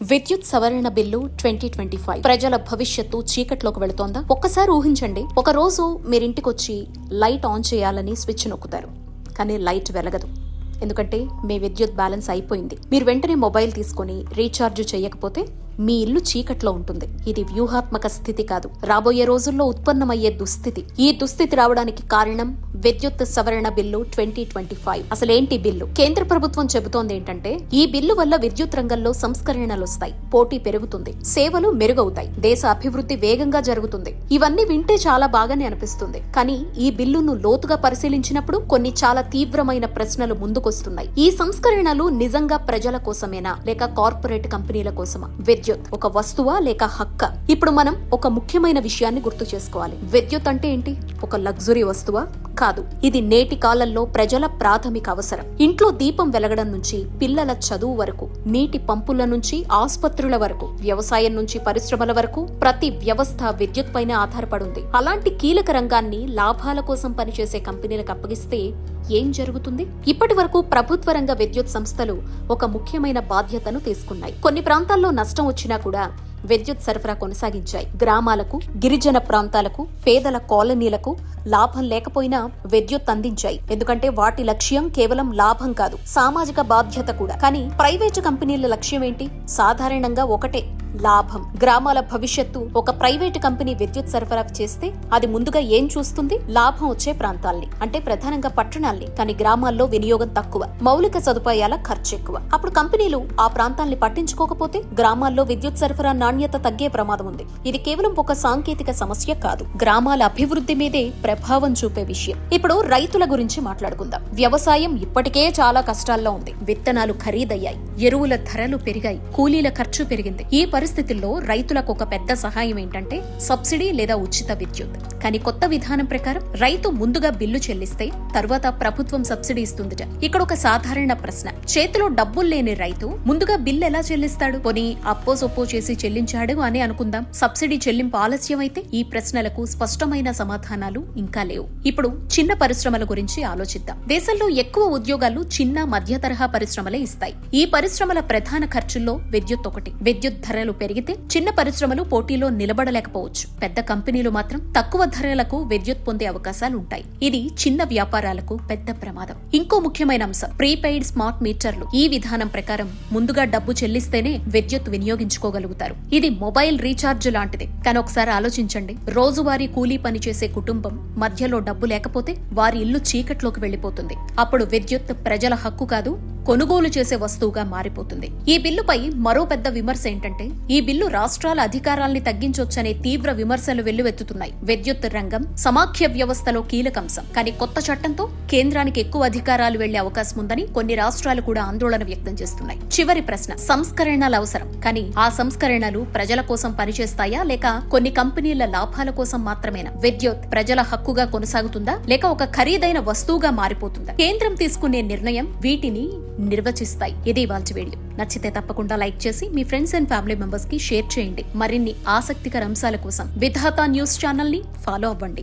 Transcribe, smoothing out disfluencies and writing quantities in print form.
విద్యుత్ సవరణ బిల్లు 2025 ప్రజల భవిష్యత్తు చీకట్లోకి వెళుతోందా? ఒక్కసారి ఊహించండి, ఒక రోజు మీరింటికొచ్చి లైట్ ఆన్ చేయాలని స్విచ్ నొక్కుతారు, కానీ లైట్ వెలగదు. ఎందుకంటే మీ విద్యుత్ బ్యాలెన్స్ అయిపోయింది. మీరు వెంటనే మొబైల్ తీసుకుని రీఛార్జ్ చేయకపోతే మీ ఇల్లు చీకట్లో ఉంటుంది. ఇది వ్యూహాత్మక స్థితి కాదు, రాబోయే రోజుల్లో ఉత్పన్నమయ్యే దుస్థితి. ఈ దుస్థితి రావడానికి కారణం విద్యుత్ సవరణ బిల్లు 2025. అసలేంటి బిల్లు? కేంద్ర ప్రభుత్వం చెబుతోంది ఏంటంటే, ఈ బిల్లు వల్ల విద్యుత్ రంగంలో సంస్కరణలు వస్తాయి, పోటీ పెరుగుతుంది, సేవలు మెరుగవుతాయి, దేశ అభివృద్ధి వేగంగా జరుగుతుంది. ఇవన్నీ వింటే చాలా బాగానే అనిపిస్తుంది, కానీ ఈ బిల్లును లోతుగా పరిశీలించినప్పుడు కొన్ని చాలా తీవ్రమైన ప్రశ్నలు ముందుకొస్తున్నాయి. ఈ సంస్కరణలు నిజంగా ప్రజల కోసమేనా, లేక కార్పొరేట్ కంపెనీల కోసమా? విద్యుత్ ఒక వస్తువా లేక హక్కా? ఇప్పుడు మనం ఒక ముఖ్యమైన విషయాన్ని గుర్తు చేసుకోవాలి. విద్యుత్ అంటే ఏంటి? ఒక లగ్జరీ వస్తువా? కాదు. ఇది నేటి కాలంలో ప్రజల ప్రాథమిక అవసరం. ఇంట్లో దీపం వెలగడం నుంచి పిల్లల చదువు వరకు, నీటి పంపుల నుంచి ఆసుపత్రుల వరకు, వ్యవసాయం నుంచి పరిశ్రమల వరకు ప్రతి వ్యవస్థ విద్యుత్ పైన ఆధారపడుంది. అలాంటి కీలక రంగాన్ని లాభాల కోసం పనిచేసే కంపెనీలకు అప్పగిస్తే ఏం జరుగుతుంది? ఇప్పటి వరకు ప్రభుత్వ రంగ విద్యుత్ సంస్థలు ఒక ముఖ్యమైన బాధ్యతను తీసుకున్నాయి. కొన్ని ప్రాంతాల్లో నష్టం వచ్చినా కూడా విద్యుత్ సరఫరా కొనసాగించాయి. గ్రామాలకు, గిరిజన ప్రాంతాలకు, పేదల కాలనీలకు లాభం లేకపోయినా విద్యుత్ అందించాయి. ఎందుకంటే వాటి లక్ష్యం కేవలం లాభం కాదు, సామాజిక బాధ్యత కూడా. కానీ ప్రైవేటు కంపెనీల లక్ష్యం ఏంటి? సాధారణంగా ఒకటే, లాభం. గ్రామాల భవిష్యత్తు. ఒక ప్రైవేటు కంపెనీ విద్యుత్ సరఫరా చేస్తే అది ముందుగా ఏం చూస్తుంది? లాభం వచ్చే ప్రాంతాల్ని, అంటే ప్రధానంగా పట్టణాల్ని. కానీ గ్రామాల్లో వినియోగం తక్కువ, మౌలిక సదుపాయాల ఖర్చు ఎక్కువ. అప్పుడు కంపెనీలు ఆ ప్రాంతాల్ని పట్టించుకోకపోతే గ్రామాల్లో విద్యుత్ సరఫరా నాణ్యత తగ్గే ప్రమాదం ఉంది. ఇది కేవలం ఒక సాంకేతిక సమస్య కాదు, గ్రామాల అభివృద్ధి మీదే ప్రభావం చూపే విషయం. ఇప్పుడు రైతుల గురించి మాట్లాడుకుందాం. వ్యవసాయం ఇప్పటికే చాలా కష్టాల్లో ఉంది. విత్తనాలు ఖరీదయ్యాయి, ఎరువుల ధరలు పెరిగాయి, కూలీల ఖర్చు పెరిగింది. ఈ పరిస్థితుల్లో రైతులకు ఒక పెద్ద సహాయం ఏంటంటే సబ్సిడీ లేదా ఉచిత విద్యుత్. కానీ కొత్త విధానం ప్రకారం రైతు ముందుగా బిల్లు చెల్లిస్తే తర్వాత ప్రభుత్వం సబ్సిడీ ఇస్తుందిట. ఇక్కడ ఒక సాధారణ ప్రశ్న, చేతిలో డబ్బులు లేని రైతు ముందుగా బిల్లు ఎలా చెల్లిస్తాడు? పోనీ అప్పో సొప్పో చేసి చెల్లించాడు అని అనుకుందాం. సబ్సిడీ చెల్లింపు ఆలస్యం అయితే? ఈ ప్రశ్నలకు స్పష్టమైన సమాధానాలు ఇంకా లేవు. ఇప్పుడు చిన్న పరిశ్రమల గురించి ఆలోచిద్దాం. దేశంలో ఎక్కువ ఉద్యోగాలు చిన్న మధ్య తరహా పరిశ్రమలే ఇస్తాయి. ఈ పరిశ్రమల ప్రధాన ఖర్చుల్లో విద్యుత్ ఒకటి. విద్యుత్ ధరలు పెరిగితే చిన్న పరిశ్రమలు పోటీలో నిలబడలేకపోవచ్చు. పెద్ద కంపెనీలు మాత్రం తక్కువ ధరలకు విద్యుత్ పొందే అవకాశాలు ఉంటాయి. ఇది చిన్న వ్యాపారాలకు పెద్ద ప్రమాదం. ఇంకో ముఖ్యమైన అంశం, ప్రీపెయిడ్ స్మార్ట్ మీటర్లు. ఈ విధానం ప్రకారం ముందుగా డబ్బు చెల్లిస్తేనే విద్యుత్ వినియోగించుకోగలుగుతారు. ఇది మొబైల్ రీఛార్జ్ లాంటిదే. కానీ ఒకసారి ఆలోచించండి, రోజువారీ కూలీ పనిచేసే కుటుంబం మధ్యలో డబ్బు లేకపోతే వారి ఇల్లు చీకట్లోకి వెళ్లిపోతుంది. అప్పుడు విద్యుత్ ప్రజల హక్కు కాదు, కొనుగోలు చేసే వస్తువుగా మారిపోతుంది. ఈ బిల్లుపై మరో పెద్ద విమర్శ ఏంటంటే, ఈ బిల్లు రాష్ట్రాల అధికారాల్ని తగ్గించొచ్చనే తీవ్ర విమర్శలు వెల్లువెత్తుతున్నాయి. విద్యుత్ రంగం సమాఖ్య వ్యవస్థలో కీలకంశం. కానీ కొత్త చట్టంతో కేంద్రానికి ఎక్కువ అధికారాలు వెళ్లే అవకాశం ఉందని కొన్ని రాష్ట్రాలు కూడా ఆందోళన వ్యక్తం చేస్తున్నాయి. చివరి ప్రశ్న, సంస్కరణలు అవసరం, కానీ ఆ సంస్కరణలు ప్రజల కోసం పనిచేస్తాయా లేక కొన్ని కంపెనీల లాభాల కోసం మాత్రమేనా? విద్యుత్ ప్రజల హక్కుగా కొనసాగుతుందా లేక ఒక ఖరీదైన వస్తువుగా మారిపోతుందా? కేంద్రం తీసుకునే నిర్ణయం వీటిని నిర్వచిస్తాయి. ఇది ఇవాల్టి వీడియో. నచ్చితే తప్పకుండా లైక్ చేసి మీ ఫ్రెండ్స్ అండ్ ఫ్యామిలీ మెంబర్స్ కి షేర్ చేయండి. మరిన్ని ఆసక్తికర అంశాల కోసం విధాత న్యూస్ ఛానల్ ని ఫాలో అవ్వండి.